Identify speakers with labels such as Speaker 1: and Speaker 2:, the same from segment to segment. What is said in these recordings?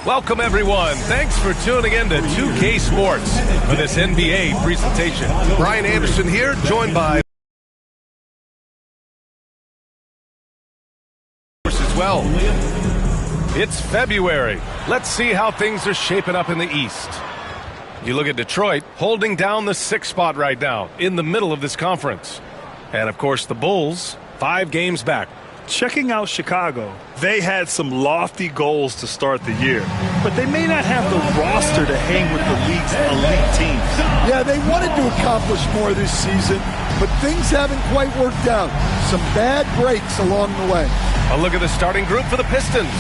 Speaker 1: Welcome, everyone. Thanks for tuning in to 2K Sports for this NBA presentation. Brian Anderson here, joined by as well. It's February. Let's see how things are shaping up in the East. You look at Detroit holding down the 6th spot right now in the middle of this conference. And, of course, the Bulls 5 games back.
Speaker 2: Checking out Chicago, they had some lofty goals to start the year, but they may not have the roster to hang with the league's elite teams.
Speaker 3: Yeah, they wanted to accomplish more this season, but things haven't quite worked out. Some bad breaks along the way.
Speaker 1: A look at the starting group for the Pistons.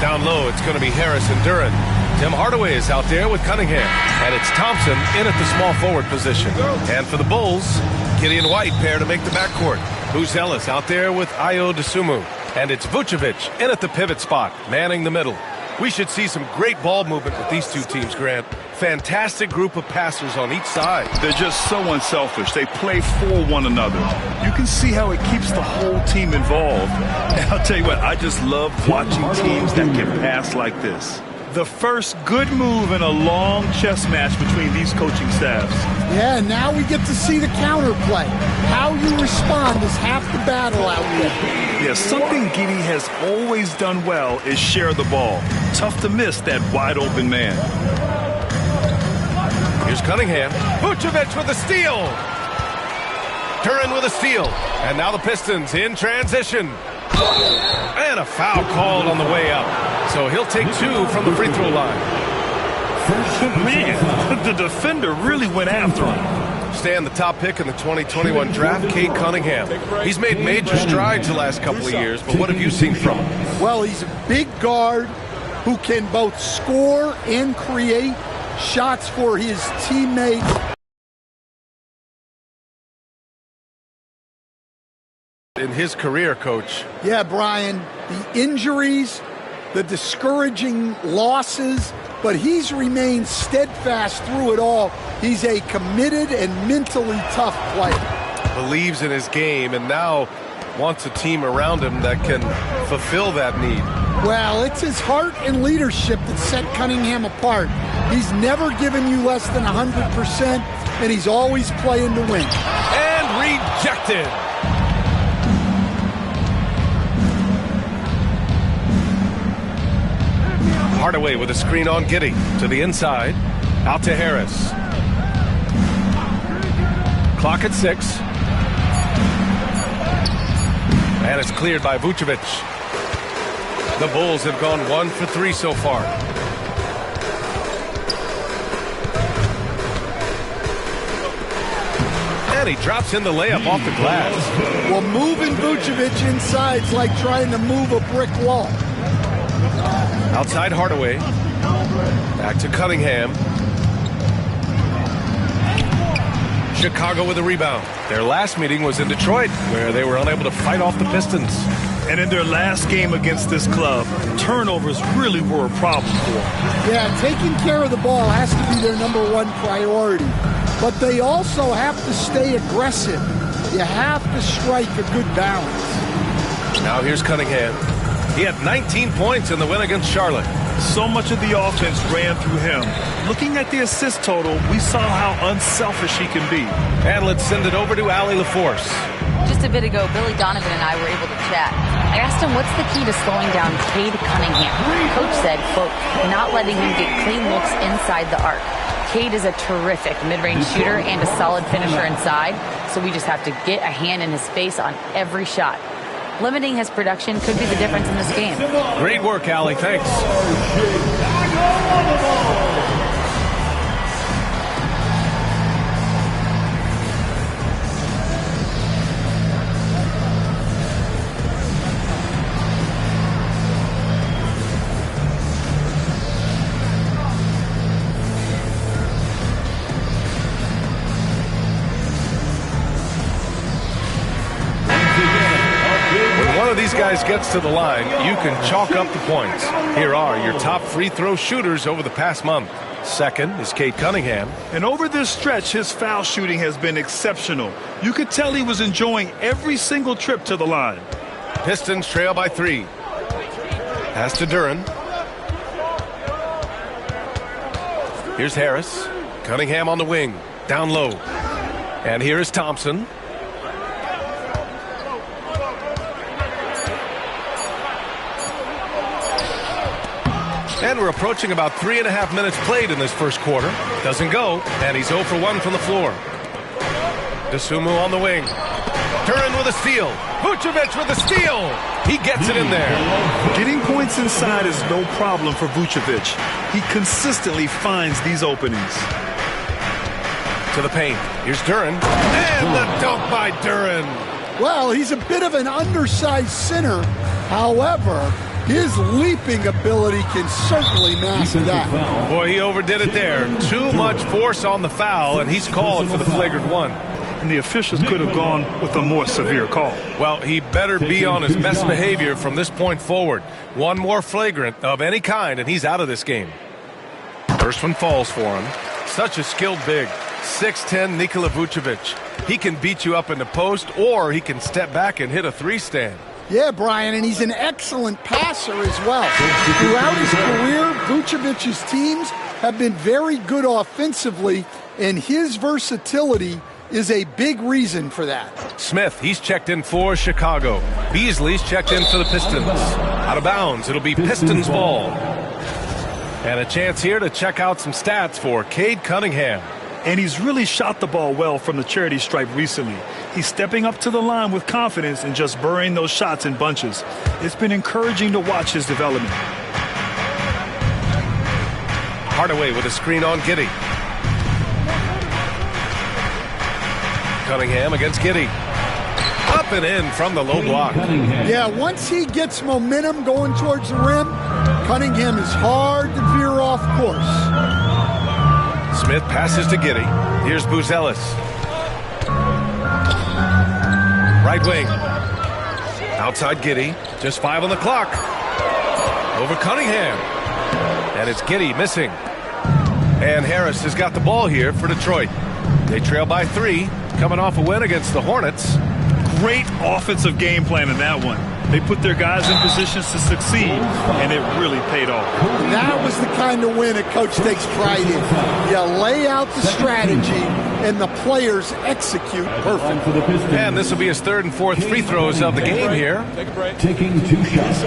Speaker 1: Down low, it's going to be Harris and Duran. Tim Hardaway is out there with Cunningham, and it's Thompson in at the small forward position. And for the Bulls, Gideon White pair to make the backcourt. Who's Ellis out there with Ayo Dosunmu. And it's Vucevic in at the pivot spot, manning the middle. We should see some great ball movement with these two teams, Grant. Fantastic group of passers on each side.
Speaker 2: They're just so unselfish. They play for one another. You can see how it keeps the whole team involved. And I'll tell you what, I just love watching teams that can pass like this. The first good move in a long chess match between these coaching staffs.
Speaker 3: Yeah, now we get to see the counterplay. How you respond is half the battle out there.
Speaker 2: Yeah, something Giddey has always done well is share the ball. Tough to miss that wide-open man.
Speaker 1: Here's Cunningham. Vucevic with a steal. Duran with a steal. And now the Pistons in transition. And a foul called on the way up. So he'll take 2 from the free throw line.
Speaker 2: Man, the defender really went after him.
Speaker 1: Stan, the top pick in the 2021 draft, Cade Cunningham. He's made major strides the last couple of years, but what have you seen from him?
Speaker 3: Well, he's a big guard who can both score and create shots for his teammates.
Speaker 1: In his career, Coach.
Speaker 3: Yeah, Brian, the injuries, the discouraging losses, but he's remained steadfast through it all. He's a committed and mentally tough player.
Speaker 1: Believes in his game and now wants a team around him that can fulfill that need.
Speaker 3: Well, it's his heart and leadership that set Cunningham apart. He's never given you less than 100%, and he's always playing to win.
Speaker 1: And rejected. Hardaway with a screen on Giddey to the inside. Out to Harris. Clock at 6. And it's cleared by Vucevic. The Bulls have gone 1 for 3 so far. And he drops in the layup off the glass.
Speaker 3: Well, moving Vucevic inside is like trying to move a brick wall.
Speaker 1: Outside Hardaway. Back to Cunningham. Chicago with a rebound. Their last meeting was in Detroit, where they were unable to fight off the Pistons.
Speaker 2: And in their last game against this club, turnovers really were a problem for them.
Speaker 3: Yeah, taking care of the ball has to be their #1 priority. But they also have to stay aggressive. You have to strike a good balance.
Speaker 1: Now here's Cunningham. He had 19 points in the win against Charlotte.
Speaker 2: So much of the offense ran through him. Looking at the assist total, we saw how unselfish he can be.
Speaker 1: And let's send it over to Allie LaForce.
Speaker 4: Just a bit ago, Billy Donovan and I were able to chat. I asked him what's the key to slowing down Cade Cunningham. Coach said, quote, not letting him get clean looks inside the arc. Cade is a terrific mid-range shooter and a solid finisher inside, so we just have to get a hand in his face on every shot. Limiting his production could be the difference in this game.
Speaker 1: Great work, Allie. Thanks. These guys gets to the line, you can chalk up the points. Here are your top free throw shooters over the past month. Second is Cade Cunningham.
Speaker 2: And over this stretch, his foul shooting has been exceptional. You could tell he was enjoying every single trip to the line.
Speaker 1: Pistons trail by 3. Pass to Duran. Here's Harris. Cunningham on the wing. Down low. And here is Thompson. And we're approaching about 3.5 minutes played in this first quarter. Doesn't go, and he's 0 for 1 from the floor. DeSumo on the wing. Duren with a steal. Vucevic with a steal. He gets it in there.
Speaker 2: Getting points inside is no problem for Vucevic. He consistently finds these openings.
Speaker 1: To the paint. Here's Duren. And the dunk by Duren.
Speaker 3: Well, he's a bit of an undersized center. However, his leaping ability can certainly mask that.
Speaker 1: Boy, he overdid it there. Too much force on the foul, and he's called for the flagrant one.
Speaker 2: And the officials could have gone with a more severe call.
Speaker 1: Well, he better be on his best behavior from this point forward. One more flagrant of any kind, and he's out of this game. First one falls for him. Such a skilled big. 6'10" Nikola Vucevic. He can beat you up in the post, or he can step back and hit a three-stand.
Speaker 3: Yeah, Brian, and he's an excellent passer as well. Throughout his career, Vucevic's teams have been very good offensively, and his versatility is a big reason for that.
Speaker 1: Smith, he's checked in for Chicago. Beasley's checked in for the Pistons. Out of bounds, it'll be Pistons ball. And a chance here to check out some stats for Cade Cunningham.
Speaker 2: And he's really shot the ball well from the charity stripe recently. He's stepping up to the line with confidence and just burying those shots in bunches. It's been encouraging to watch his development.
Speaker 1: Hardaway with a screen on Giddey. Cunningham against Giddey. Up and in from the low block.
Speaker 3: Yeah, once he gets momentum going towards the rim, Cunningham is hard to veer off course.
Speaker 1: Smith passes to Giddey. Here's Buzelis. Right wing. Outside Giddey. Just 5 on the clock. Over Cunningham. And it's Giddey missing. And Harris has got the ball here for Detroit. They trail by 3, coming off a win against the Hornets.
Speaker 2: Great offensive game plan in that one. They put their guys in positions to succeed, and it really paid off.
Speaker 3: That was the kind of win a coach takes pride in. You lay out the strategy, and the players execute perfectly.
Speaker 1: And this will be his 3rd and 4th free throws of the game here.
Speaker 5: Take a break. Taking 2 shots.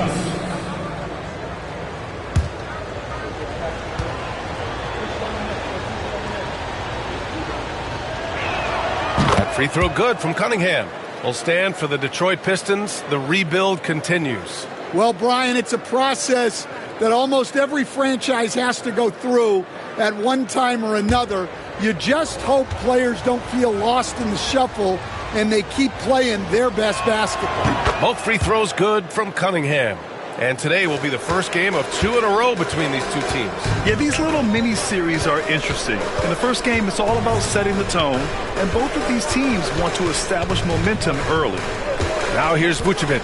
Speaker 1: That free throw good from Cunningham. Will stand for the Detroit Pistons. The rebuild continues.
Speaker 3: Well, Brian, it's a process that almost every franchise has to go through at one time or another. You just hope players don't feel lost in the shuffle and they keep playing their best basketball.
Speaker 1: Both free throws good from Cunningham. And today will be the first game of 2 in a row between these two teams.
Speaker 2: Yeah, these little mini-series are interesting. In the first game, it's all about setting the tone, and both of these teams want to establish momentum early.
Speaker 1: Now here's Vucevic.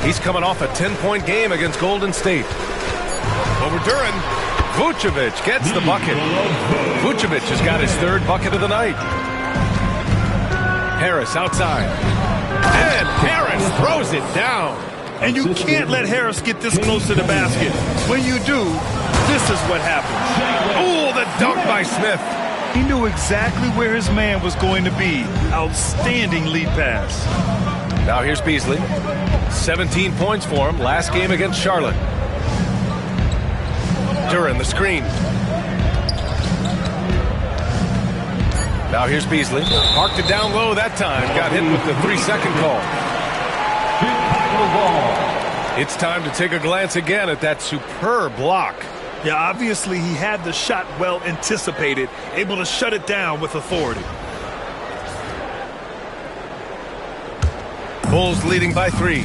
Speaker 1: He's coming off a 10-point game against Golden State. Over Duren. Vucevic gets the bucket. Vucevic has got his 3rd bucket of the night. Harris outside. And Harris throws it down.
Speaker 2: And you can't let Harris get this close to the basket. When you do, this is what happens.
Speaker 1: Oh, the dunk by Smith.
Speaker 2: He knew exactly where his man was going to be. Outstanding lead pass.
Speaker 1: Now here's Beasley. 17 points for him last game against Charlotte. Duren the screen. Now here's Beasley. Parked it down low that time. Got hit with the 3-second call. It's time to take a glance again at that superb block.
Speaker 2: Yeah, obviously he had the shot well anticipated, able to shut it down with authority.
Speaker 1: Bulls leading by 3.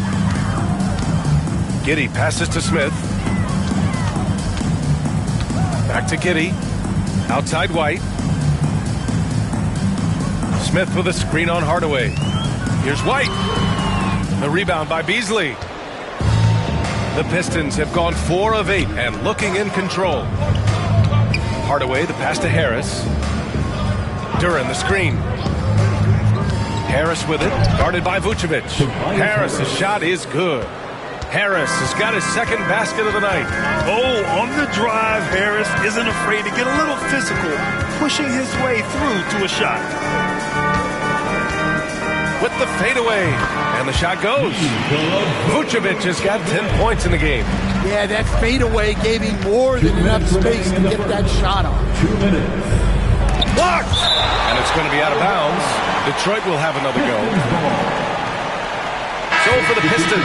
Speaker 1: Giddey passes to Smith. Back to Giddey. Outside White. Smith with a screen on Hardaway. Here's White. The rebound by Beasley. The Pistons have gone 4 of 8 and looking in control. Hardaway, the pass to Harris. Duren, the screen. Harris with it, guarded by Vucevic. Harris's shot is good. Harris has got his second basket of the night.
Speaker 2: Oh, on the drive, Harris isn't afraid to get a little physical, pushing his way through to a shot.
Speaker 1: With the fadeaway, and the shot goes. Vucevic has got 10 points in the game.
Speaker 3: Yeah, that fadeaway gave him more than enough space to get that shot on.
Speaker 5: 2 minutes.
Speaker 1: Blocked! And it's going to be out of bounds. Detroit will have another go. So for the Pistons,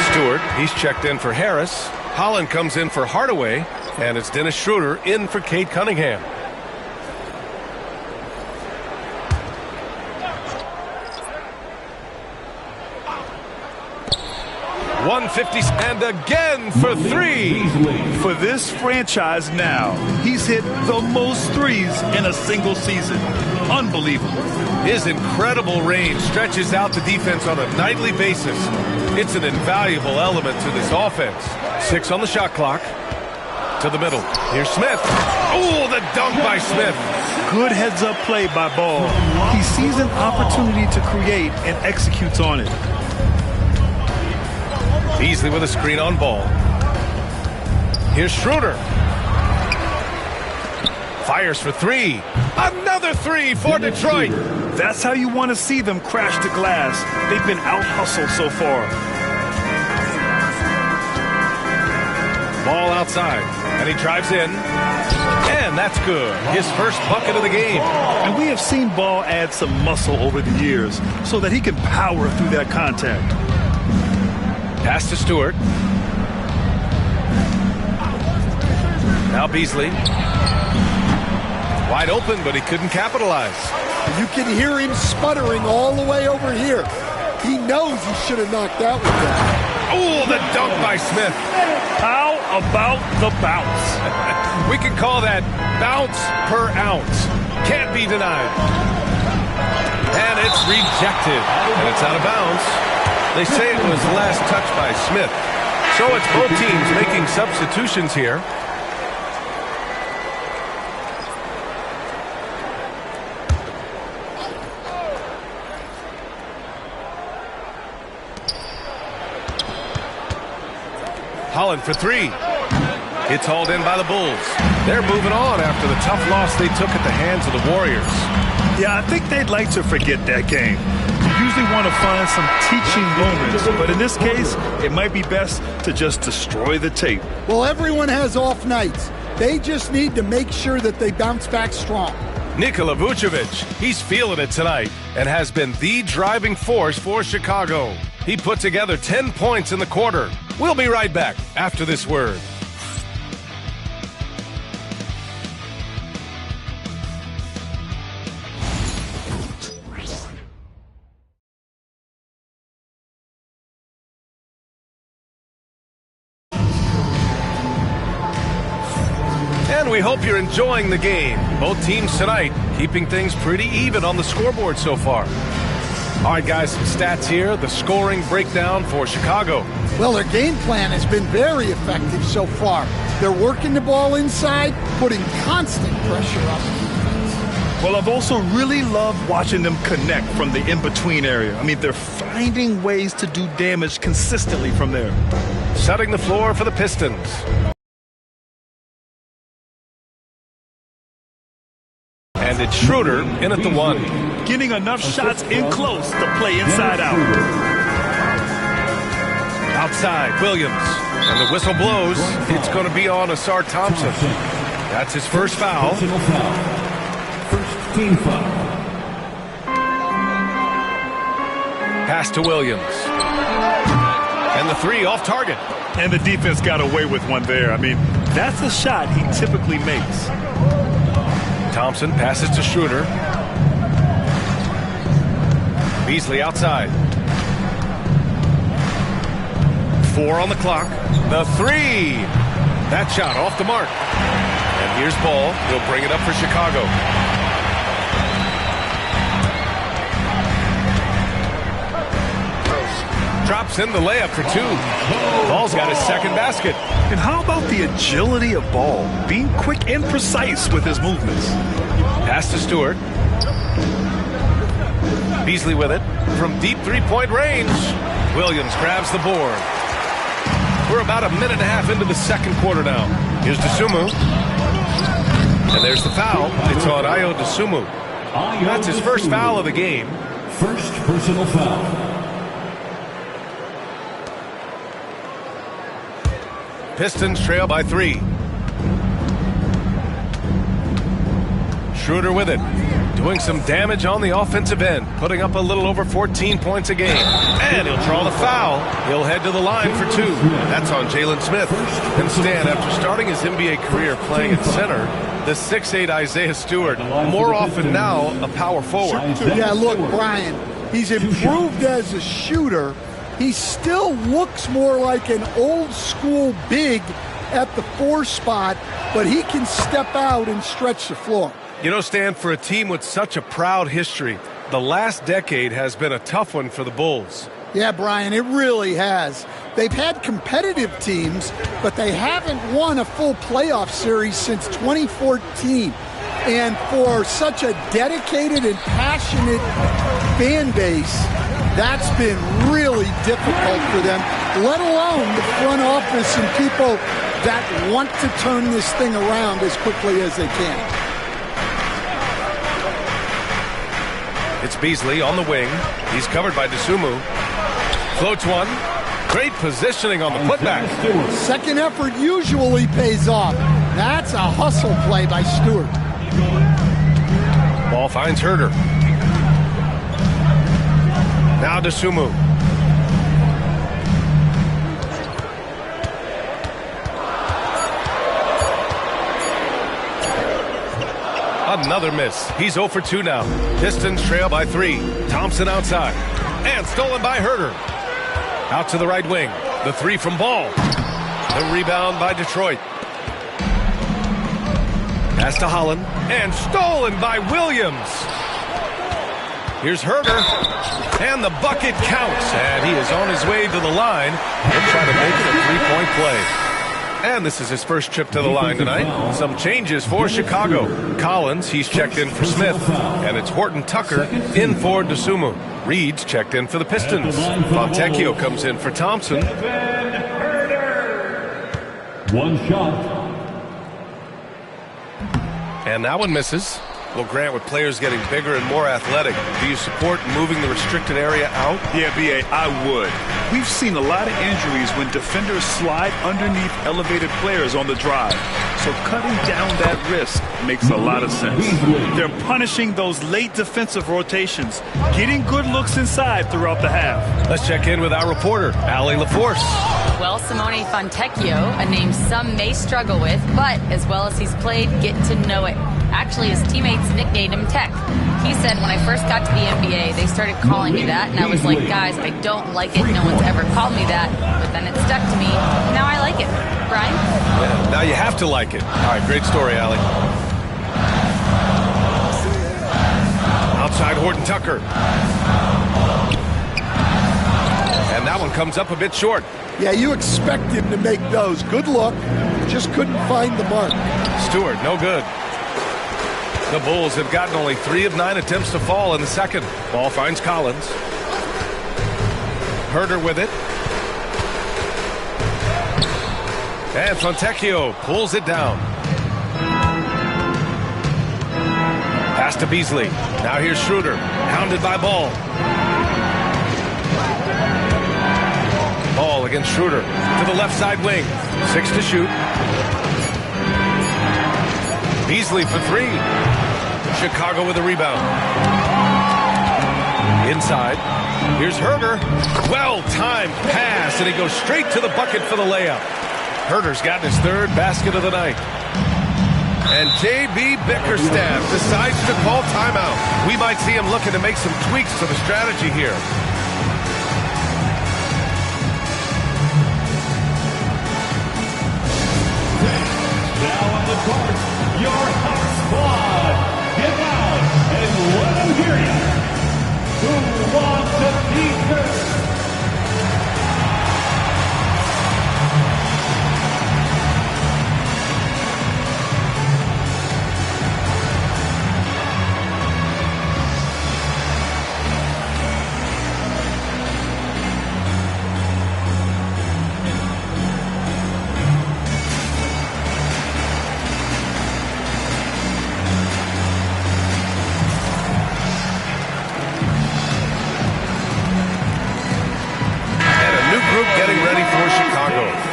Speaker 1: Stewart, he's checked in for Harris. Holland comes in for Hardaway, and it's Dennis Schroeder in for Cade Cunningham. .150 and again for three.
Speaker 2: For this franchise now, he's hit the most threes in a single season. Unbelievable.
Speaker 1: His incredible range stretches out the defense on a nightly basis. It's an invaluable element to this offense. 6 on the shot clock. To the middle. Here's Smith. Oh, the dunk by Smith.
Speaker 2: Good heads-up play by Ball. He sees an opportunity to create and executes on it.
Speaker 1: Beasley with a screen on Ball. Here's Schroeder. Fires for three. Another three for Detroit.
Speaker 2: That's how you want to see them crash the glass. They've been out-hustled so far.
Speaker 1: Ball outside. And he drives in. And that's good. His first bucket of the game.
Speaker 2: And we have seen Ball add some muscle over the years so that he can power through that contact.
Speaker 1: Pass to Stewart. Now Beasley. Wide open, but he couldn't capitalize.
Speaker 3: You can hear him sputtering all the way over here. He knows he should have knocked that one down.
Speaker 1: Oh, the dunk by Smith.
Speaker 2: How about the bounce?
Speaker 1: We can call that bounce per ounce. Can't be denied. And it's rejected. And it's out of bounds. They say it was last touched by Smith. So it's both teams making substitutions here. Holland for three. It's hauled in by the Bulls. They're moving on after the tough loss they took at the hands of the Warriors.
Speaker 2: Yeah, I think they'd like to forget that game. You usually want to find some teaching moments, but in this case, it might be best to just destroy the tape.
Speaker 3: Well, everyone has off nights. They just need to make sure that they bounce back strong.
Speaker 1: Nikola Vucevic, he's feeling it tonight and has been the driving force for Chicago. He put together 10 points in the quarter. We'll be right back after this word. And we hope you're enjoying the game. Both teams tonight keeping things pretty even on the scoreboard so far. All right, guys, some stats here. The scoring breakdown for Chicago.
Speaker 3: Well, their game plan has been very effective so far. They're working the ball inside, putting constant pressure on the defense.
Speaker 2: Well, I've also really loved watching them connect from the in-between area. I mean, they're finding ways to do damage consistently from there.
Speaker 1: Setting the floor for the Pistons. And it's Schroeder in at the one.
Speaker 2: Getting enough shots in close to play inside out.
Speaker 1: Outside, Williams. And the whistle blows. It's going to be on Asar Thompson. That's his first foul.
Speaker 5: Personal foul. First team foul.
Speaker 1: Pass to Williams. And the three off target.
Speaker 2: And the defense got away with one there. I mean, that's a shot he typically makes.
Speaker 1: Thompson passes to Schroeder. Beasley outside. 4 on the clock. The three. That shot off the mark. And here's Ball. He'll bring it up for Chicago. Drops in the layup for 2. Ball's got his second basket.
Speaker 2: And how about the agility of Ball? Being quick and precise with his movements.
Speaker 1: Pass to Stewart. Beasley with it from deep three-point range. Williams grabs the board. We're about a minute and a half into the second quarter now. Here's Dosunmu. And there's the foul. It's on Ayo Dosunmu. That's his first foul of the game.
Speaker 5: First personal foul.
Speaker 1: Pistons trail by 3. Schroeder with it. Doing some damage on the offensive end. Putting up a little over 14 points a game. And he'll draw the foul. He'll head to the line for 2. That's on Jalen Smith. And Stan, after starting his NBA career playing at center, the 6'8" Isaiah Stewart, more often now a power forward.
Speaker 3: Yeah, look, Brian, he's improved as a shooter. He still looks more like an old school big at the 4 spot, but he can step out and stretch the floor.
Speaker 1: You know, Stan, for a team with such a proud history, the last decade has been a tough one for the Bulls.
Speaker 3: Yeah, Brian, it really has. They've had competitive teams, but they haven't won a full playoff series since 2014. And for such a dedicated and passionate fan base, that's been really difficult for them, let alone the front office and people that want to turn this thing around as quickly as they can.
Speaker 1: It's Beasley on the wing. He's covered by Dosunmu. Floats one. Great positioning on the putback.
Speaker 3: Second effort usually pays off. That's a hustle play by Stewart.
Speaker 1: Ball finds Herder. Now Dosunmu. Another miss. He's 0 for 2 now. Pistons trail by 3. Thompson outside. And stolen by Herder. Out to the right wing. The 3 from Ball. The rebound by Detroit. Pass to Holland. And stolen by Williams. Here's Herder. And the bucket counts. And he is on his way to the line. He'll try to make it a 3-point play. And this is his first trip to the line tonight. Some changes for Chicago. Collins, he's checked in for Smith. And it's Horton Tucker in for Dosunmu. Reed's checked in for the Pistons. Fontecchio comes in for Thompson.
Speaker 5: One shot.
Speaker 1: And that one misses. Well, Grant, with players getting bigger and more athletic, do you support moving the restricted area out?
Speaker 2: Yeah, B.A., I would. We've seen a lot of injuries when defenders slide underneath elevated players on the drive. So cutting down that risk makes a lot of sense. They're punishing those late defensive rotations, getting good looks inside throughout the half.
Speaker 1: Let's check in with our reporter, Allie LaForce.
Speaker 4: Well, Simone Fontecchio, a name some may struggle with, but as well as he's played, get to know it. Actually, his teammates nicknamed him Tech. He said, when I first got to the NBA, they started calling me that, and I was like, guys, I don't like it. No one's ever called me that. But then it stuck to me. Now I like it. Brian?
Speaker 1: Yeah, now you have to like it. All right, great story, Allie. Outside Horton Tucker. And that one comes up a bit short.
Speaker 3: Yeah, you expect him to make those. Good look. Just couldn't find the mark.
Speaker 1: Stewart, no good. The Bulls have gotten only 3 of 9 attempts to fall in the second. Ball finds Collins. Herder with it. And Fontecchio pulls it down. Pass to Beasley. Now here's Schroeder. Hounded by Ball. Ball against Schroeder. To the left side wing. 6 to shoot. Beasley for 3. Chicago with a rebound. Inside. Here's Herder. Well-timed pass, and he goes straight to the bucket for the layup. Herder's gotten his 3rd basket of the night. And J.B. Bickerstaff decides to call timeout. We might see him looking to make some tweaks to the strategy here.
Speaker 5: Now on the court, your hot squad. Get out and let them hear you. Who wants to be first?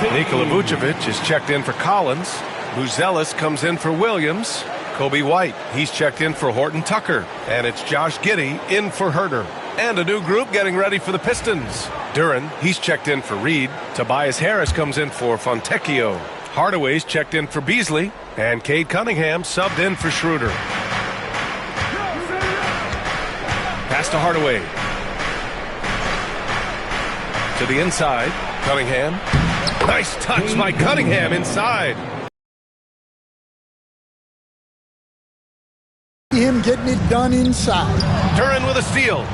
Speaker 1: Nikola Vucevic is checked in for Collins. Buzelis comes in for Williams. Kobe White, he's checked in for Horton Tucker. And it's Josh Giddey in for Herter. And a new group getting ready for the Pistons. Duren, he's checked in for Reed. Tobias Harris comes in for Fontecchio. Hardaway's checked in for Beasley. And Cade Cunningham subbed in for Schroeder. Pass to Hardaway. To the inside. Cunningham. Nice touch by Cunningham inside.
Speaker 3: Him getting it done inside.
Speaker 1: Duren with a steal.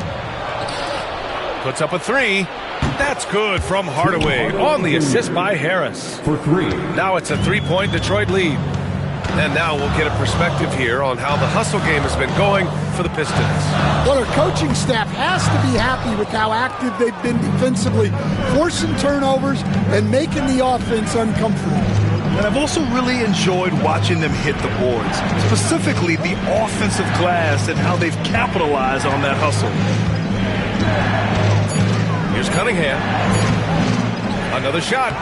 Speaker 1: Puts up a three. That's good from Hardaway on the assist by Harris.
Speaker 5: For three.
Speaker 1: Now it's a three-point Detroit lead. And now we'll get a perspective here on how the hustle game has been going for the Pistons.
Speaker 3: Well, their coaching staff has to be happy with how active they've been defensively, forcing turnovers and making the offense uncomfortable.
Speaker 2: And I've also really enjoyed watching them hit the boards, specifically the offensive glass and how they've capitalized on that hustle.
Speaker 1: Here's Cunningham. Another shot.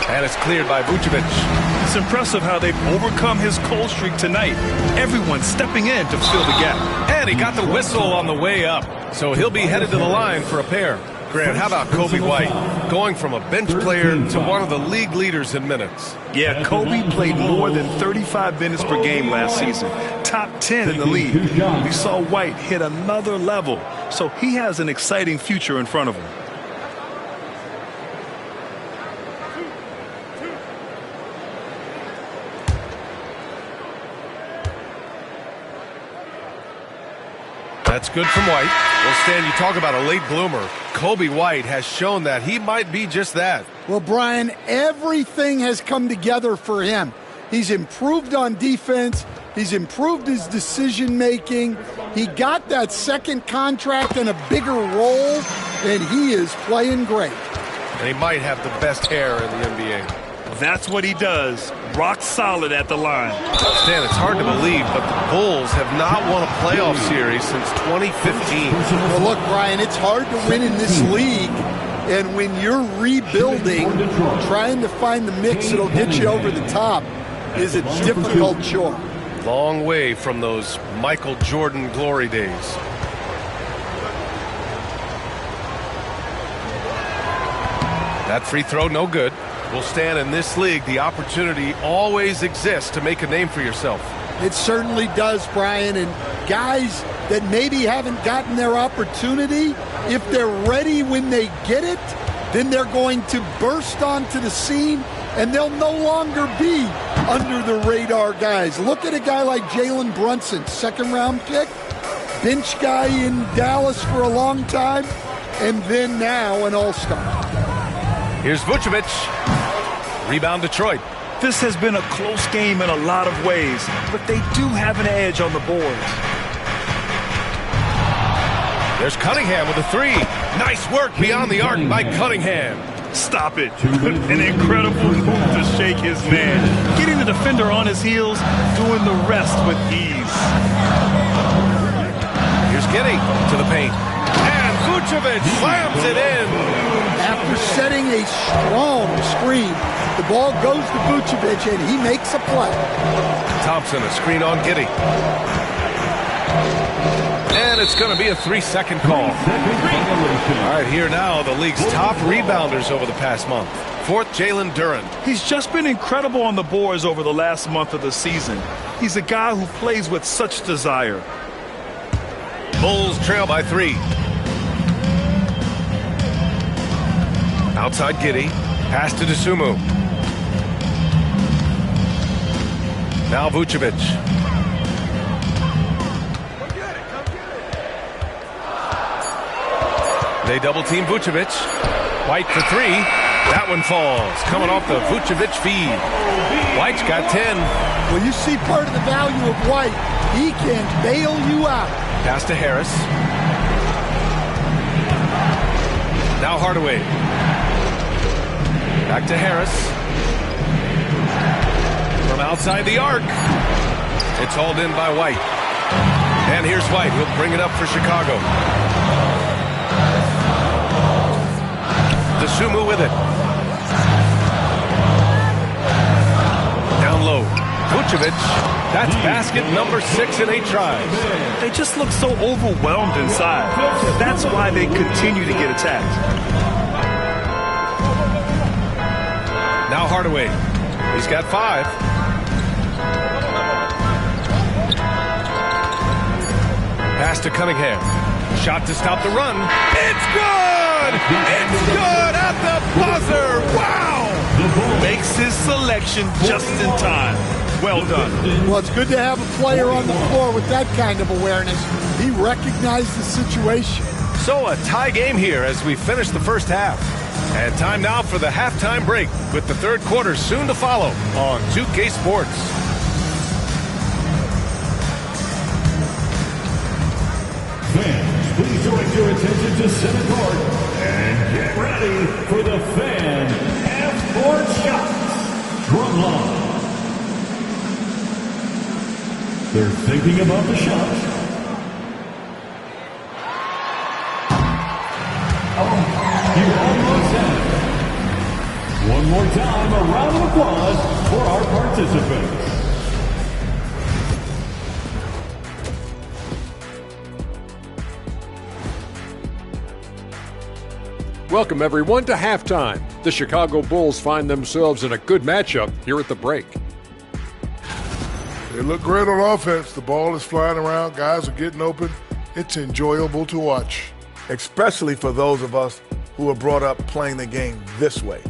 Speaker 1: And it's cleared by Vucevic.
Speaker 2: It's impressive how they've overcome his cold streak tonight. Everyone stepping in to fill the gap.
Speaker 1: And he got the whistle on the way up. So he'll be headed to the line for a pair. Grant, how about Kobe White? Going from a bench player to one of the league leaders in minutes.
Speaker 2: Yeah, Kobe played more than 35 minutes per game last season. Top 10 in the league. We saw White hit another level. So he has an exciting future in front of him.
Speaker 1: That's good from White. Well, Stan, you talk about a late bloomer. Kobe White has shown that he might be just that.
Speaker 3: Well, Brian, everything has come together for him. He's improved on defense. He's improved his decision-making. He got that second contract and a bigger role, and he is playing great.
Speaker 1: And he might have the best hair in the NBA.
Speaker 2: That's what he does. Rock solid at the line.
Speaker 1: Stan, it's hard to believe, but the Bulls have not won a playoff series since 2015.
Speaker 3: Well, look, Brian, it's hard to win in this league. And when you're rebuilding, trying to find the mix that'll get you over the top is a difficult chore.
Speaker 1: Long way from those Michael Jordan glory days. That free throw, no good. Will stand in this league, the opportunity always exists to make a name for yourself.
Speaker 3: It certainly does, Brian. And guys that maybe haven't gotten their opportunity, if they're ready when they get it, then they're going to burst onto the scene, and they'll no longer be under the radar guys. Look at a guy like Jalen Brunson, second-round pick, bench guy in Dallas for a long time, and then now an all-star.
Speaker 1: Here's Vucevic. Rebound Detroit.
Speaker 2: This has been a close game in a lot of ways, but they do have an edge on the boards.
Speaker 1: There's Cunningham with a three. Nice work beyond the arc by Cunningham.
Speaker 2: Stop it. An incredible move to shake his man. Getting the defender on his heels, doing the rest with ease.
Speaker 1: Here's Giddey to the paint. And Vucevic slams it in.
Speaker 3: After setting a strong screen, the ball goes to Vucevic, and he makes a play.
Speaker 1: Thompson, a screen on Giddey. And it's going to be a 3-second call. All right, here now, the league's top rebounders over the past month. Fourth, Jalen Duren.
Speaker 2: He's just been incredible on the boards over the last month of the season. He's a guy who plays with such desire.
Speaker 1: Bulls trail by 3. Outside Giddey. Pass to Dosunmu. Now Vucevic. They double-team Vucevic. White for 3. That one falls. Coming off the Vucevic feed. White's got 10.
Speaker 3: Well, you see part of the value of White. He can bail you out.
Speaker 1: Pass to Harris. Now Hardaway. Back to Harris. From outside the arc. It's hauled in by White. And here's White. He'll bring it up for Chicago. Dosunmu with it. Vucevic, that's basket number 6 in 8 tries.
Speaker 2: They just look so overwhelmed inside. That's why they continue to get attacked.
Speaker 1: Now Hardaway. He's got 5. Pass to Cunningham. Shot to stop the run. It's good! It's good at the buzzer! Wow!
Speaker 2: Makes his selection just in time. Well done.
Speaker 3: Well, it's good to have a player on the floor with that kind of awareness. He recognized the situation.
Speaker 1: So a tie game here as we finish the first half. And time now for the halftime break with the third quarter soon to follow on 2K Sports.
Speaker 5: Fans, please direct your attention to center court and get ready for the fan half-court shots from line. They're thinking about the shot. You almost had it. One more time, a round of applause for our participants.
Speaker 6: Welcome, everyone, to halftime. The Chicago Bulls find themselves in a good matchup here at the break.
Speaker 7: They look great on offense. The ball is flying around. Guys are getting open. It's enjoyable to watch.
Speaker 8: Especially for those of us who are brought up playing the game this way.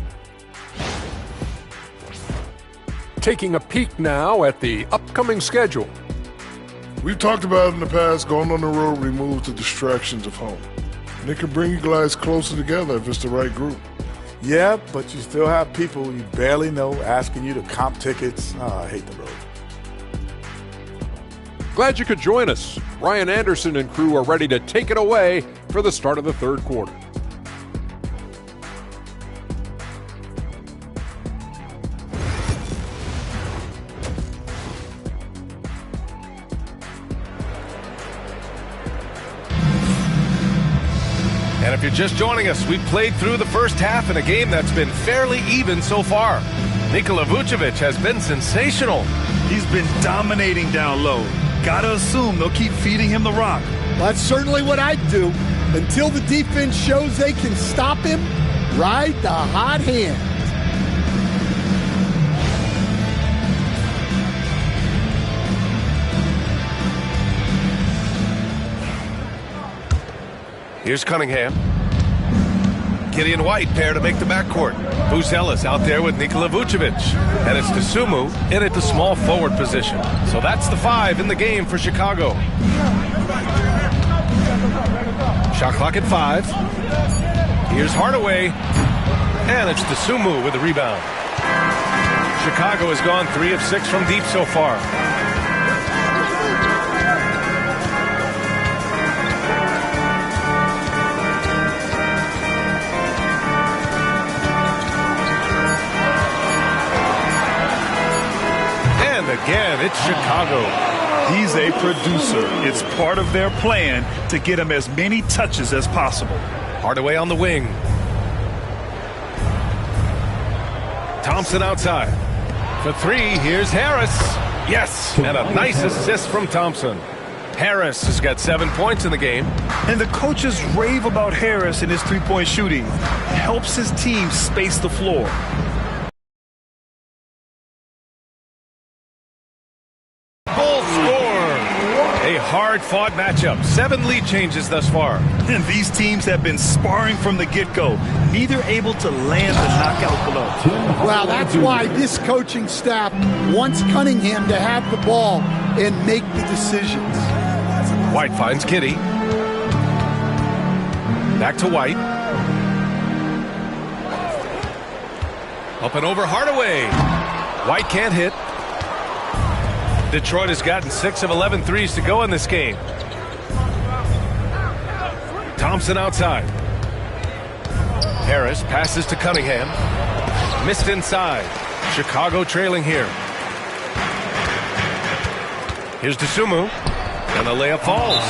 Speaker 6: Taking a peek now at the upcoming schedule.
Speaker 7: We've talked about in the past, going on the road removes the distractions of home. And it can bring you guys closer together if it's the right group.
Speaker 8: Yeah, but you still have people you barely know asking you to comp tickets. Oh, I hate the road.
Speaker 6: Glad you could join us. Ryan Anderson and crew are ready to take it away for the start of the third quarter.
Speaker 1: And if you're just joining us, we played through the first half in a game that's been fairly even so far. Nikola Vucevic has been sensational.
Speaker 2: He's been dominating down low. Gotta assume they'll keep feeding him the rock.
Speaker 3: That's certainly what I'd do. Until the defense shows they can stop him, ride the hot hand.
Speaker 1: Here's Cunningham. Gideon White pair to make the backcourt. Vucevic out there with Nikola Vucevic. And it's Dosunmu in at the small forward position. So that's the 5 in the game for Chicago. Shot clock at 5. Here's Hardaway. And it's Dosunmu with the rebound. Chicago has gone 3 of 6 from deep so far. Again, it's Chicago.
Speaker 2: He's a producer. It's part of their plan to get him as many touches as possible.
Speaker 1: Hardaway on the wing. Thompson outside. For 3, here's Harris. Yes, and a nice assist from Thompson. Harris has got 7 points in the game.
Speaker 2: And the coaches rave about Harris and his three-point shooting. It helps his team space the floor.
Speaker 1: Hard-fought matchup. 7 lead changes thus far.
Speaker 2: And these teams have been sparring from the get-go, neither able to land the knockout blow.
Speaker 3: Well, that's why this coaching staff wants Cunningham to have the ball and make the decisions.
Speaker 1: White finds Kitty. Back to White. Up and over Hardaway. White can't hit. Detroit has gotten 6 of 11 threes to go in this game. Thompson outside. Harris passes to Cunningham. Missed inside. Chicago trailing here. Here's Dosunmu. And the layup falls.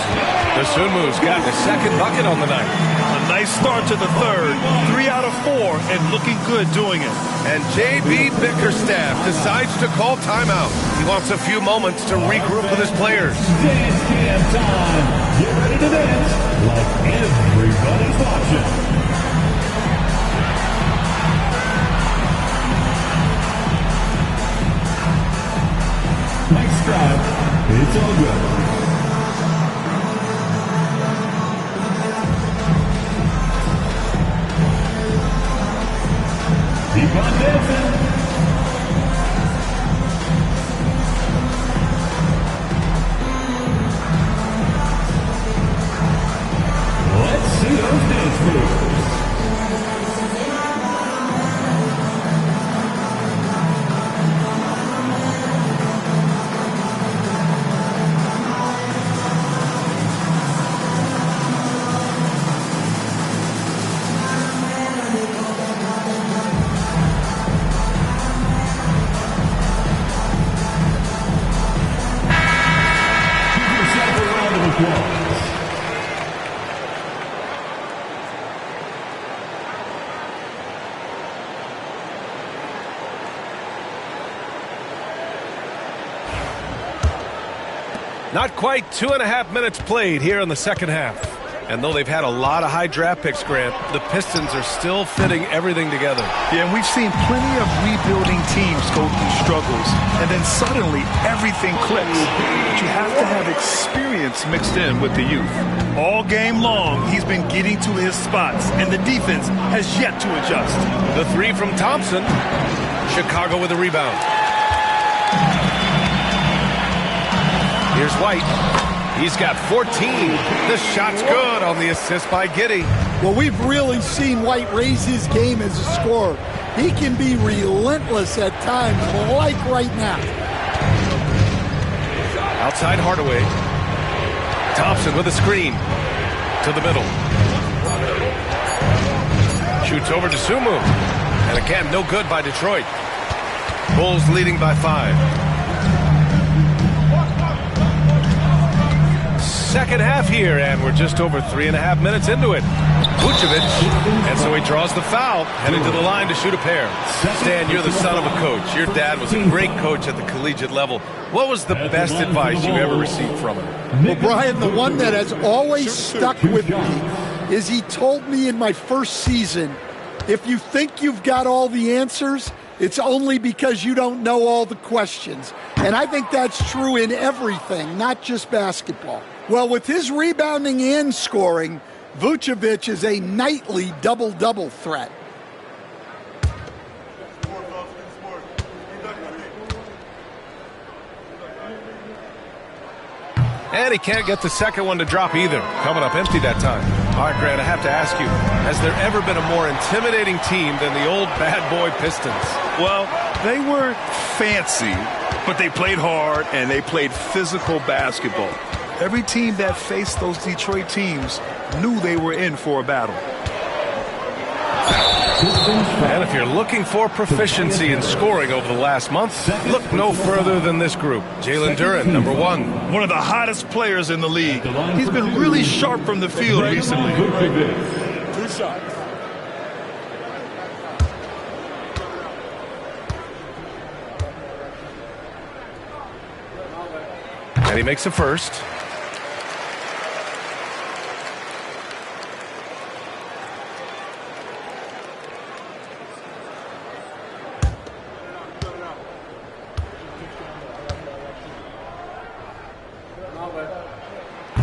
Speaker 1: Dosunmu's gotten a second bucket on the night.
Speaker 2: Nice start to the third. 3 out of 4 and looking good doing it.
Speaker 1: And J.B. Bickerstaff decides to call timeout. He wants a few moments to regroup with his players.
Speaker 5: Dance cam time. Get ready to dance like everybody's watching. Next drive, it's all good. Keep on dancing. Let's see those dance moves.
Speaker 1: Not quite 2.5 minutes played here in the second half. And though they've had a lot of high draft picks, Grant, the Pistons are still fitting everything together.
Speaker 2: Yeah, and we've seen plenty of rebuilding teams go through struggles, and then suddenly everything clicks. But you have to have experience mixed in with the youth. All game long, he's been getting to his spots, and the defense has yet to adjust.
Speaker 1: The three from Thompson. Chicago with a rebound. Here's White. He's got 14. The shot's good on the assist by Giddey.
Speaker 3: Well, we've really seen White raise his game as a scorer. He can be relentless at times, like right now.
Speaker 1: Outside Hardaway. Thompson with a screen. To the middle. Shoots over to Sumu. And again, no good by Detroit. Bulls leading by 5. Second half here, and we're just over 3.5 minutes into it. Vucevic, and so he draws the foul, heading to the line to shoot a pair. Stan, you're the son of a coach. Your dad was a great coach at the collegiate level. What was the best advice you ever received from him?
Speaker 3: Well, Brian, the one that has always stuck with me is he told me in my first season, if you think you've got all the answers, it's only because you don't know all the questions. And I think that's true in everything, not just basketball. Well, with his rebounding and scoring, Vucevic is a nightly double-double threat.
Speaker 1: And he can't get the second one to drop either. Coming up empty that time. All right, Grant, I have to ask you, has there ever been a more intimidating team than the old bad boy Pistons?
Speaker 2: Well, they were fancy, but they played hard and they played physical basketball. Every team that faced those Detroit teams knew they were in for a battle.
Speaker 1: And if you're looking for proficiency in scoring over the last month, look no further than this group. Jalen Duren, number 1.
Speaker 2: One of the hottest players in the league. He's been really sharp from the field recently.
Speaker 3: 2 shots.
Speaker 1: And he makes a first.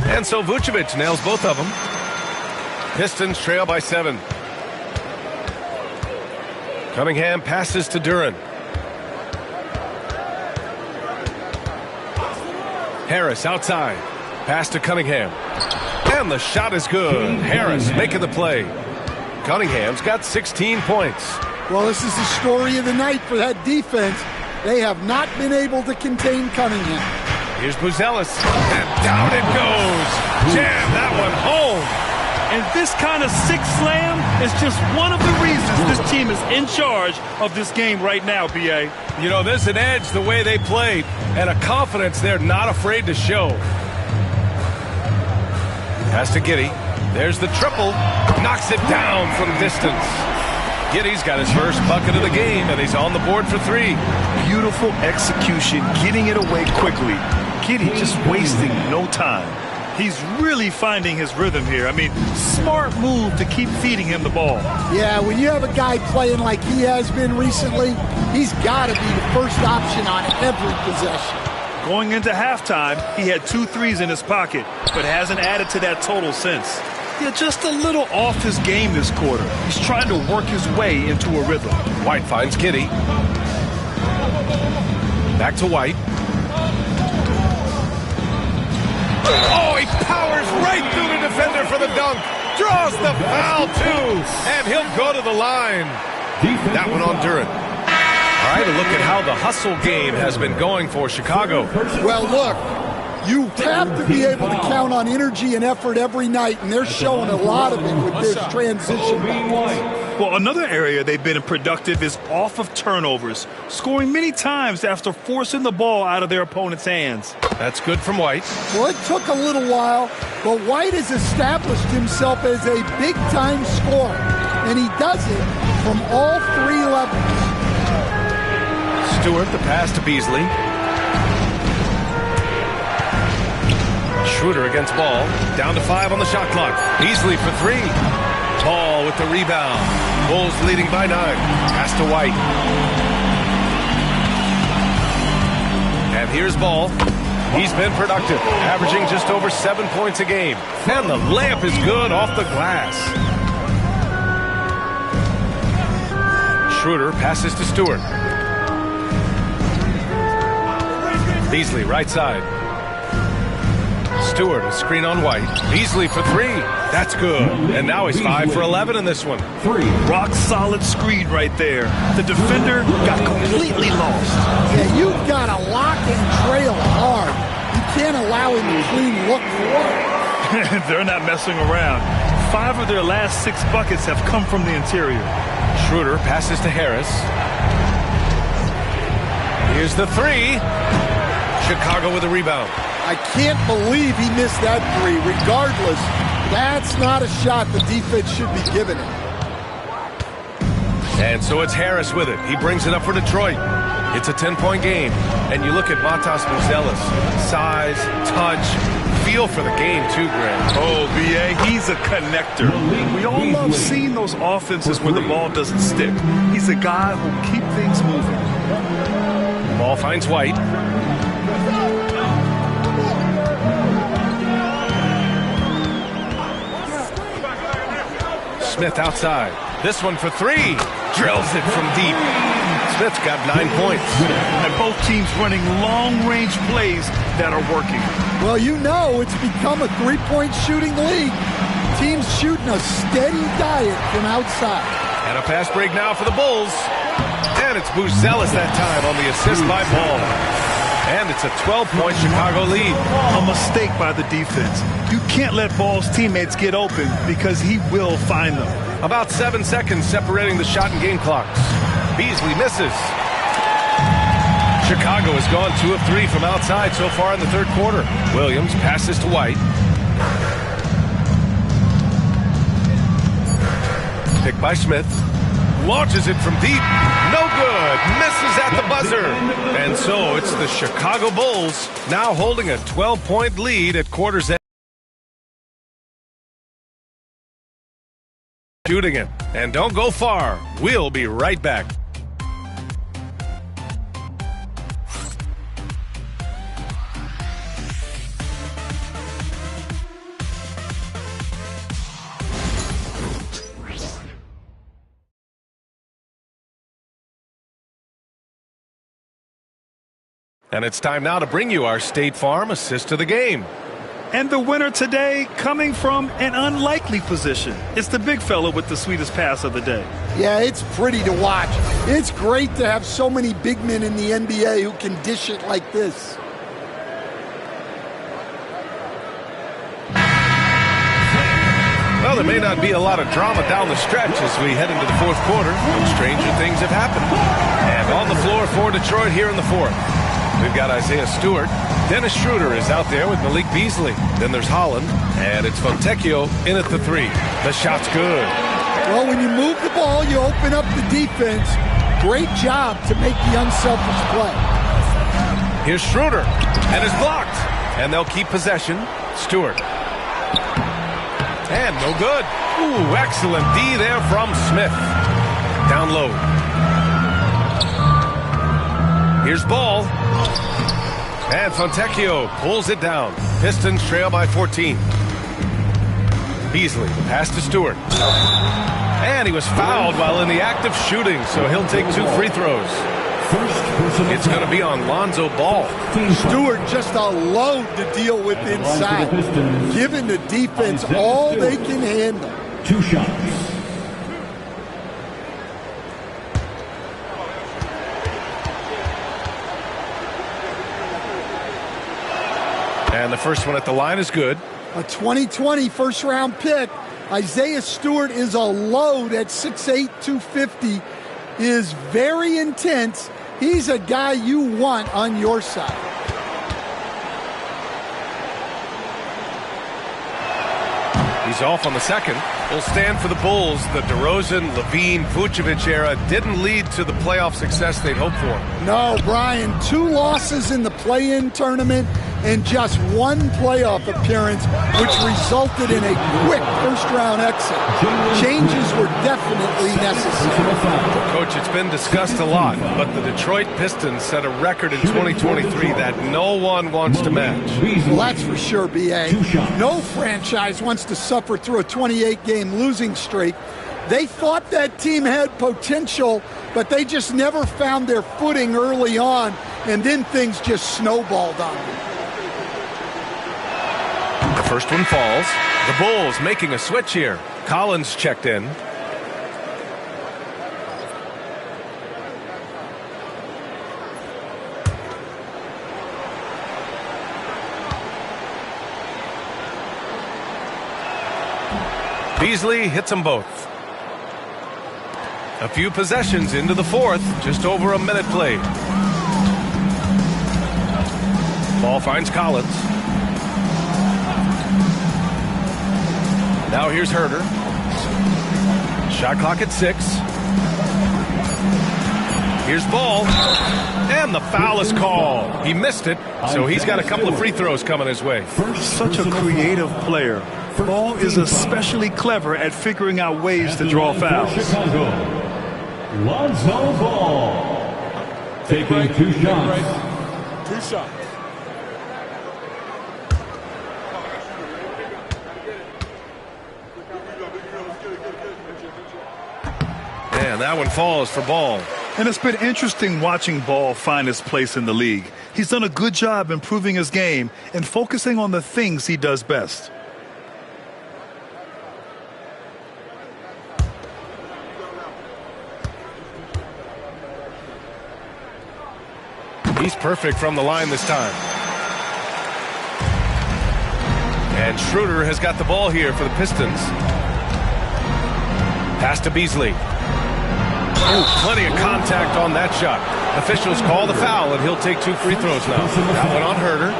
Speaker 1: And so Vucevic nails both of them. Pistons trail by 7. Cunningham passes to Duren. Harris outside. Pass to Cunningham. And the shot is good. Harris making the play. Cunningham's got 16 points.
Speaker 3: Well, this is the story of the night for that defense. They have not been able to contain Cunningham.
Speaker 1: Here's Buzelis, and down it goes. Jam that one home.
Speaker 2: And this kind of six slam is just one of the reasons this team is in charge of this game right now, B.A.
Speaker 1: You know, there's an edge the way they play, and a confidence they're not afraid to show. Pass to Giddey. There's the triple. Knocks it down from distance. Giddey's got his first bucket of the game, and he's on the board for 3.
Speaker 2: Beautiful execution, getting it away quickly. Giddey just wasting no time. He's really finding his rhythm here. I mean, smart move to keep feeding him the ball.
Speaker 3: Yeah, when you have a guy playing like he has been recently, he's got to be the first option on every possession.
Speaker 2: Going into halftime, he had 2 threes in his pocket, but hasn't added to that total since. Yeah, just a little off his game this quarter. He's trying to work his way into a rhythm.
Speaker 1: White finds Giddey. Back to White. Oh, he powers right through the defender for the dunk. Draws the foul, too. And he'll go to the line. That one on Duren. All right, a look at how the hustle game has been going for Chicago.
Speaker 3: Well, look, you have to be able to count on energy and effort every night, and they're showing a lot of it with this transition.
Speaker 2: Well, another area they've been productive is off of turnovers, scoring many times after forcing the ball out of their opponent's hands.
Speaker 1: That's good from White.
Speaker 3: Well, it took a little while, but White has established himself as a big-time scorer, and he does it from all 3 levels.
Speaker 1: Stewart, the pass to Beasley. Schroeder against Ball. Down to 5 on the shot clock. Beasley for 3. Ball with the rebound. Bulls leading by 9. Pass to White. And here's Ball. He's been productive, averaging just over 7 points a game. And the layup is good off the glass. Schroeder passes to Stewart. Beasley, right side. Stewart, a screen on White. Beasley for 3. That's good. And now he's 5 for 11 in this one.
Speaker 2: 3. Rock solid screen right there. The defender got completely lost.
Speaker 3: Yeah, you've got to lock and trail hard. You can't allow him to clean look for it.
Speaker 2: They're not messing around. 5 of their last 6 buckets have come from the interior.
Speaker 1: Schroeder passes to Harris. Here's the 3. Chicago with a rebound.
Speaker 3: I can't believe he missed that 3. Regardless, that's not a shot the defense should be giving him.
Speaker 1: And so it's Harris with it. He brings it up for Detroit. It's a 10-point game. And you look at Matas Buzelis. Size, touch, feel for the game too, Greg.
Speaker 2: Oh, B.A., he's a connector. We all love seeing those offenses where the ball doesn't stick. He's a guy who'll keep things moving.
Speaker 1: Ball finds White. Smith outside. This one for 3. Drills it from deep. Smith's got 9 points.
Speaker 2: And both teams running long-range plays that are working.
Speaker 3: Well, you know it's become a 3-point shooting league. Teams shooting a steady diet from outside.
Speaker 1: And a fast break now for the Bulls. And it's Buzelis that time on the assist by Ball. And it's a 12-point Chicago lead.
Speaker 2: A mistake by the defense. You can't let Ball's teammates get open because he will find them.
Speaker 1: About 7 seconds separating the shot and game clocks. Beasley misses. Chicago has gone 2 of 3 from outside so far in the third quarter. Williams passes to White. Picked by Smith. Launches it from deep. No good. Misses at the buzzer. And so it's the Chicago Bulls now holding a 12-point lead at quarter's end. Shooting it. And don't go far. We'll be right back. And it's time now to bring you our State Farm assist to the game.
Speaker 2: And the winner today coming from an unlikely position. It's the big fella with the sweetest pass of the day.
Speaker 3: Yeah, it's pretty to watch. It's great to have so many big men in the NBA who can dish it like this.
Speaker 1: Well, there may not be a lot of drama down the stretch as we head into the fourth quarter, but stranger things have happened. And on the floor for Detroit here in the fourth. We've got Isaiah Stewart. Dennis Schroeder is out there with Malik Beasley. Then there's Holland, and it's Fontecchio in at the 3. The shot's good.
Speaker 3: Well, when you move the ball, you open up the defense. Great job to make the unselfish play.
Speaker 1: Here's Schroeder, and it's blocked. And they'll keep possession. Stewart. And no good. Ooh, excellent D there from Smith. Down low. Here's Ball. And Fontecchio pulls it down. Pistons trail by 14. Beasley, the pass to Stewart. And he was fouled while in the act of shooting, so he'll take 2 free throws. It's going to be on Lonzo Ball.
Speaker 3: Stewart just a load to deal with inside, giving the defense all they can handle.
Speaker 5: 2 shots.
Speaker 1: And the first one at the line is good.
Speaker 3: A 2020 first-round pick. Isaiah Stewart is a load at 6'8", 250, is very intense. He's a guy you want on your side.
Speaker 1: He's off on the second. Will stand for the Bulls. The DeRozan, Levine, Vucevic era didn't lead to the playoff success they'd hoped for.
Speaker 3: No, Brian, 2 losses in the play-in tournament and just 1 playoff appearance, which resulted in a quick first-round exit. Changes were definitely necessary.
Speaker 1: Coach, it's been discussed a lot, but the Detroit Pistons set a record in 2023 that no one wants to match.
Speaker 3: Well, that's for sure, B.A. No franchise wants to suffer through a 28-game losing streak. They thought that team had potential, but they just never found their footing early on, and then things just snowballed on them.
Speaker 1: The first one falls. The Bulls making a switch here. Collins checked in. Beasley hits them both. A few possessions into the fourth. Just over a minute played. Ball finds Collins. Now here's Herder. Shot clock at 6. Here's Ball. And the foul is called. He missed it, so he's got a couple of free throws coming his way.
Speaker 2: Such a creative player. Ball is especially clever at figuring out ways to draw fouls.
Speaker 5: Chicago, Lonzo Ball. Taking 2 shots.
Speaker 3: 2 shots.
Speaker 1: And that one falls for Ball.
Speaker 2: And it's been interesting watching Ball find his place in the league. He's done a good job improving his game and focusing on the things he does best.
Speaker 1: He's perfect from the line this time. And Schroeder has got the ball here for the Pistons. Pass to Beasley. Oh, plenty of contact on that shot. Officials call the foul, and he'll take 2 free throws now. That one on Herder.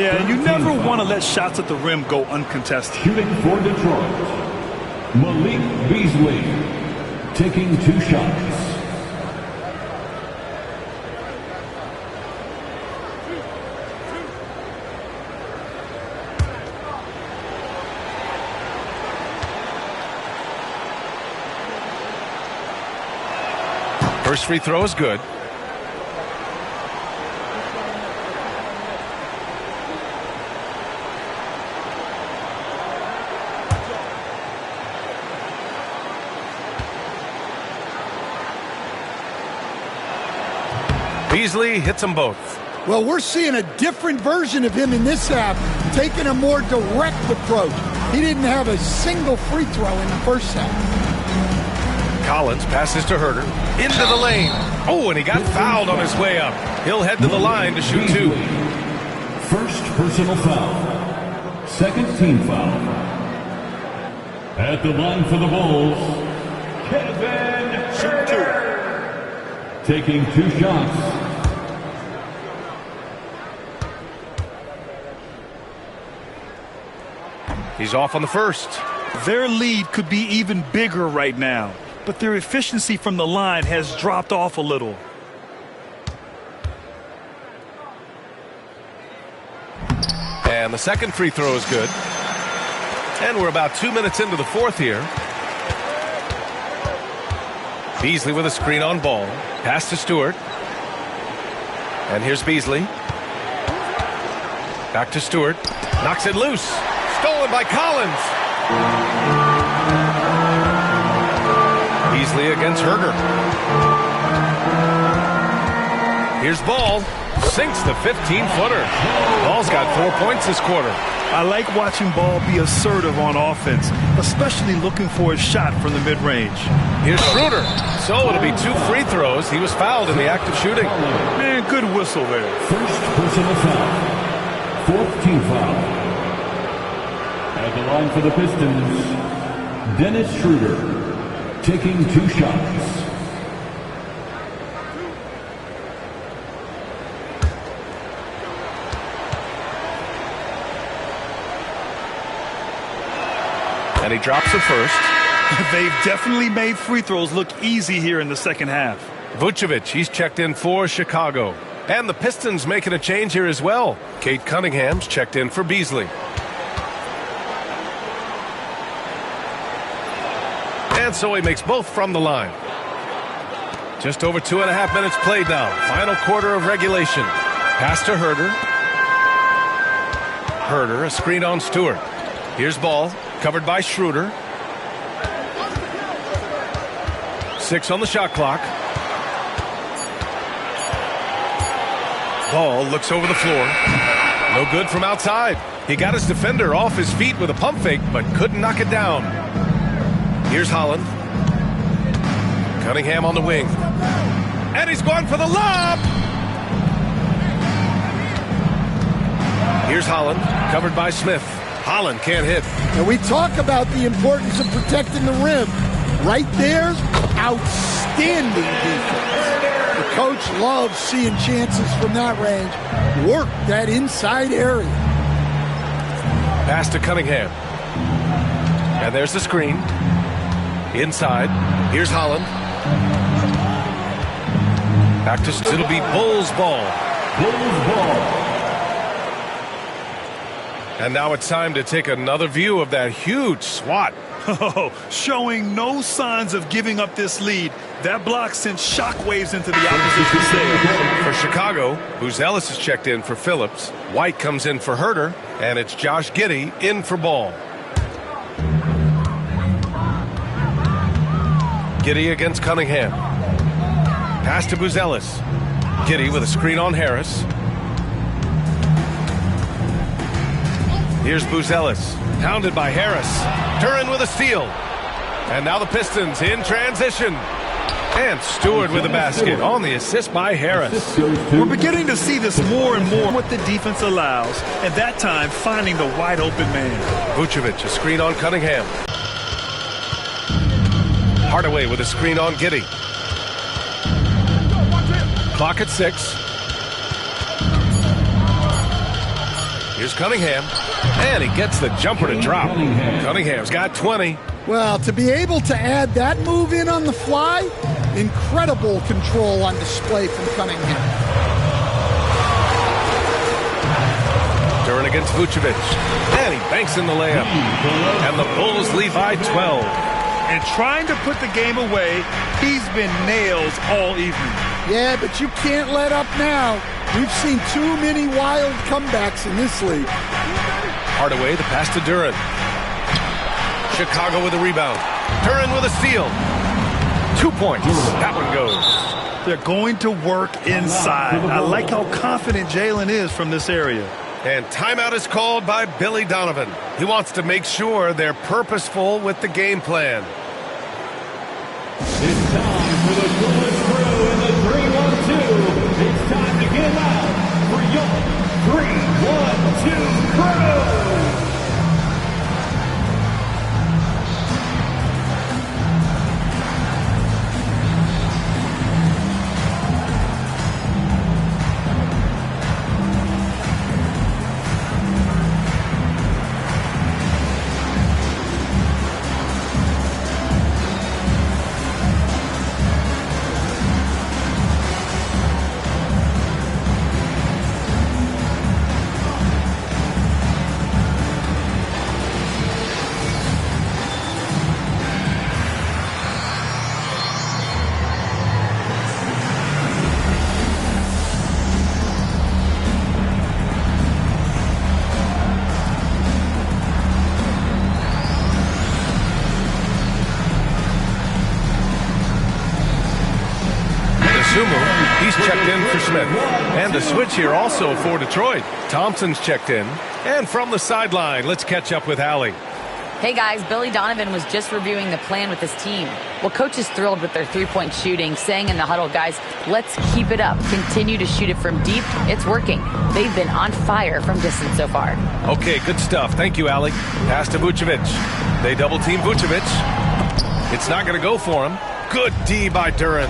Speaker 2: Yeah, you never want to let shots at the rim go uncontested.
Speaker 5: Shooting for Detroit, Malik Beasley. Taking 2 shots.
Speaker 1: First free throw is good. Beasley hits them both.
Speaker 3: Well, we're seeing a different version of him in this half, taking a more direct approach. He didn't have a single free throw in the first half.
Speaker 1: Collins passes to Herder. Into the lane. Oh, and he got fouled on his way up. He'll head to the line to shoot 2.
Speaker 5: First personal foul. Second team foul. At the line for the Bulls, Kevin Herder. Taking 2 shots.
Speaker 1: He's off on the first.
Speaker 2: Their lead could be even bigger right now, but their efficiency from the line has dropped off a little.
Speaker 1: And the second free throw is good. And we're about 2 minutes into the fourth here. Beasley with a screen on ball. Pass to Stewart. And here's Beasley. Back to Stewart. Knocks it loose. Stolen by Collins. Beasley against Herder. Here's Ball. Sinks the 15-footer. Ball's got 4 points this quarter.
Speaker 2: I like watching Ball be assertive on offense, especially looking for a shot from the mid-range.
Speaker 1: Here's Schroeder. So it'll be 2 free throws. He was fouled in the act of shooting.
Speaker 2: Man, good whistle there.
Speaker 5: First personal foul. 4th team foul. At the line for the Pistons, Dennis Schroeder, taking 2 shots.
Speaker 1: And he drops the first.
Speaker 2: They've definitely made free throws look easy here in the second half.
Speaker 1: Vucevic, he's checked in for Chicago. And the Pistons making a change here as well. Kate Cunningham's checked in for Beasley. And so he makes both from the line. Just over 2.5 minutes played now. Final quarter of regulation. Pass to Herder. Herder, a screen on Stewart. Here's Ball, covered by Schroeder. 6 on the shot clock. Ball looks over the floor. No good from outside. He got his defender off his feet with a pump fake, but couldn't knock it down. Here's Holland. Cunningham on the wing. And he's going for the lob. Here's Holland, covered by Smith. Holland can't hit.
Speaker 3: And we talk about the importance of protecting the rim. Right there, outstanding defense. The coach loves seeing chances from that range. Work that inside area.
Speaker 1: Pass to Cunningham. And there's the screen. Inside. Here's Holland. Back to, it'll be Bulls ball.
Speaker 5: Bulls ball.
Speaker 1: And now it's time to take another view of that huge swat.
Speaker 2: Oh, showing no signs of giving up this lead. That block sent shockwaves into the opposition sails.
Speaker 1: For Chicago, Buzelis is checked in for Phillips. White comes in for Herder. And it's Josh Giddey in for Ball. Giddey against Cunningham. Pass to Buzelis. Giddey with a screen on Harris. Here's Buzelis, hounded by Harris. Duren with a steal. And now the Pistons in transition. And Stewart with a basket on the assist by Harris.
Speaker 2: We're beginning to see this more and more what the defense allows, and that time finding the wide open man.
Speaker 1: Vucevic, a screen on Cunningham. Hardaway with a screen on Giddey. Clock at 6. Here's Cunningham. And he gets the jumper to drop. Cunningham's got 20.
Speaker 3: Well, to be able to add that move in on the fly, incredible control on display from Cunningham.
Speaker 1: Duren against Vucevic. And he banks in the layup. And the Bulls lead by 12.
Speaker 2: And trying to put the game away, he's been nails all evening.
Speaker 3: Yeah, but you can't let up now. We've seen too many wild comebacks in this league.
Speaker 1: Hardaway, the pass to Duren. Chicago with a rebound. Duren with a steal. 2 points. That one goes.
Speaker 2: They're going to work inside. I like how confident Jalen is from this area.
Speaker 1: And timeout is called by Billy Donovan. He wants to make sure they're purposeful with the game plan.
Speaker 5: It's time for the coolest crew in the 3-1-2. It's time to get out for your 3-1-2 crew.
Speaker 1: He's checked in for Smith. And the switch here also for Detroit. Thompson's checked in. And from the sideline, let's catch up with Allie.
Speaker 4: Hey guys, Billy Donovan was just reviewing the plan with his team. Well, coach is thrilled with their three-point shooting, saying in the huddle, guys, let's keep it up. Continue to shoot it from deep. It's working. They've been on fire from distance so far.
Speaker 1: Okay, good stuff. Thank you, Allie. Pass to Vucevic. They double-team Vucevic. It's not going to go for him. Good D by Duren.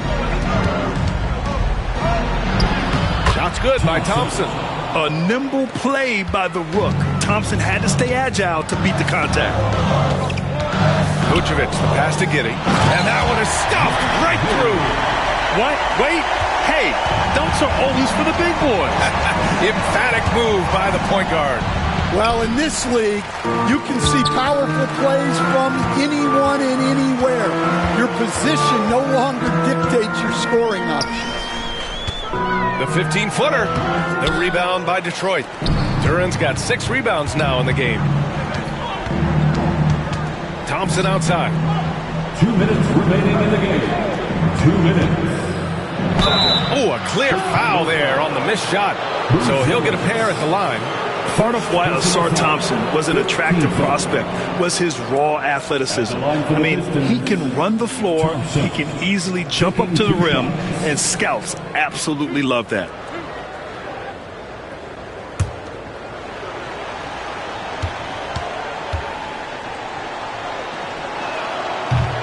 Speaker 1: Shot's good by Thompson.
Speaker 2: A nimble play by the Rook. Thompson had to stay agile to beat the contact.
Speaker 1: Vucevic, the pass to Giddey. And that one is stuffed right through.
Speaker 2: What? Wait. Hey, dunks are always for the big boys.
Speaker 1: Emphatic move by the point guard.
Speaker 3: Well, in this league, you can see powerful plays from anyone and anywhere. Your position no longer dictates your scoring option.
Speaker 1: The 15-footer. The rebound by Detroit. Duren's got 6 rebounds now in the game. Thompson outside.
Speaker 5: 2 minutes remaining in the game. 2 minutes.
Speaker 1: Oh, a clear foul there on the missed shot. So he'll get a pair at the line.
Speaker 2: Part of why Asar Thompson was an attractive prospect was his raw athleticism. I mean, he can run the floor, he can easily jump up to the rim, and scouts absolutely love that.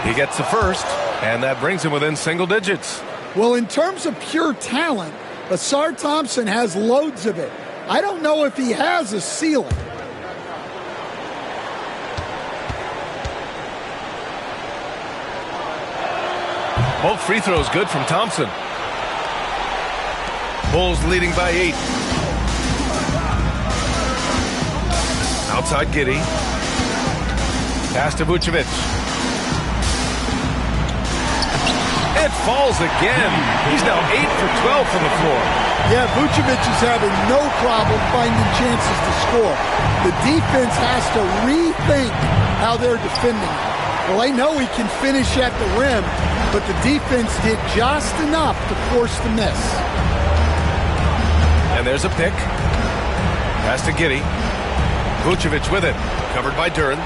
Speaker 1: He gets the first, and that brings him within single digits.
Speaker 3: Well, in terms of pure talent, Asar Thompson has loads of it. I don't know if he has a ceiling.
Speaker 1: Both free throws good from Thompson. Bulls leading by 8. Outside Giddey. Pass to Vucevic. It falls again. He's now 8 for 12 from the floor.
Speaker 3: Yeah, Vucevic is having no problem finding chances to score. The defense has to rethink how they're defending him. Well, they know he can finish at the rim, but the defense did just enough to force the miss.
Speaker 1: And there's a pick. Pass to Giddey. Vucevic with it. Covered by Duren.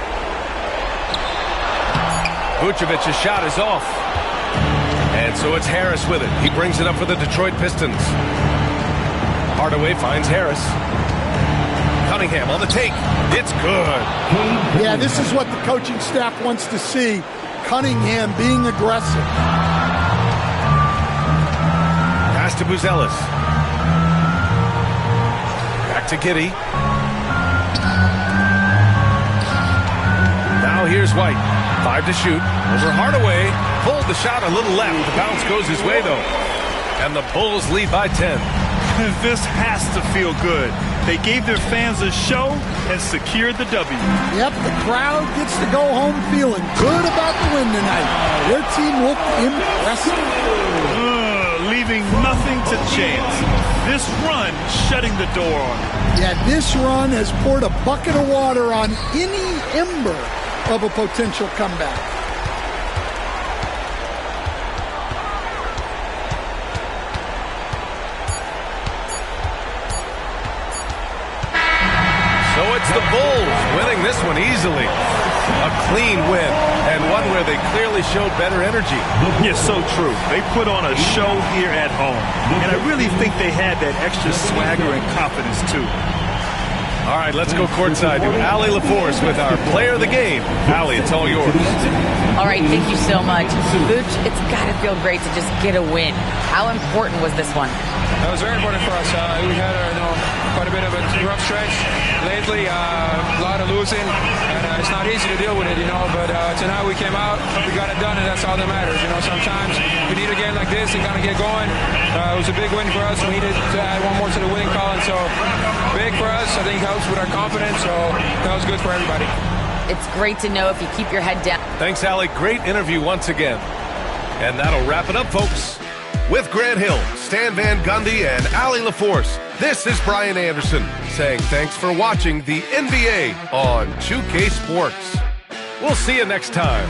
Speaker 1: Vucevic's shot is off. And so it's Harris with it. He brings it up for the Detroit Pistons. Hardaway finds Harris. Cunningham on the take. It's good.
Speaker 3: Yeah, this is what the coaching staff wants to see. Cunningham being aggressive.
Speaker 1: Pass to Buzelis. Back to Giddey. Now here's White. 5 to shoot. Over Hardaway. Pulled the shot a little left. The bounce goes his way, though. And the Bulls lead by 10.
Speaker 2: This has to feel good. They gave their fans a show and secured the W.
Speaker 3: Yep, the crowd gets to go home feeling good about the win tonight. Their team looked impressive.
Speaker 2: Leaving nothing to chance. This run shutting the door on it.
Speaker 3: Yeah, this run has poured a bucket of water on any ember of a potential comeback.
Speaker 1: So it's the Bulls winning this one easily. A clean win, and one where they clearly showed better energy.
Speaker 2: Yeah, so true. They put on a show here at home, and I really think they had that extra swagger and confidence, too.
Speaker 1: All right, let's go courtside to Allie LaForce with our player of the game. Allie, it's all yours.
Speaker 4: All right, thank you so much. Vooch, it's got to feel great to just get a win. How important was this one?
Speaker 9: It was very important for us. We had quite a bit of a rough stretch lately, a lot of losing, and it's not easy to deal with it, but tonight we came out, we got it done, and that's all that matters. Sometimes we need a game like this and kind of get going. It was a big win for us. We needed to add one more to the winning column, so big for us. I think helps with our confidence, so that was good for everybody.
Speaker 4: It's great to know if you keep your head down.
Speaker 1: Thanks, Allie. Great interview once again. And that'll wrap it up, folks. With Grant Hill, Stan Van Gundy, and Allie LaForce, this is Brian Anderson saying thanks for watching the NBA on 2K Sports. We'll see you next time.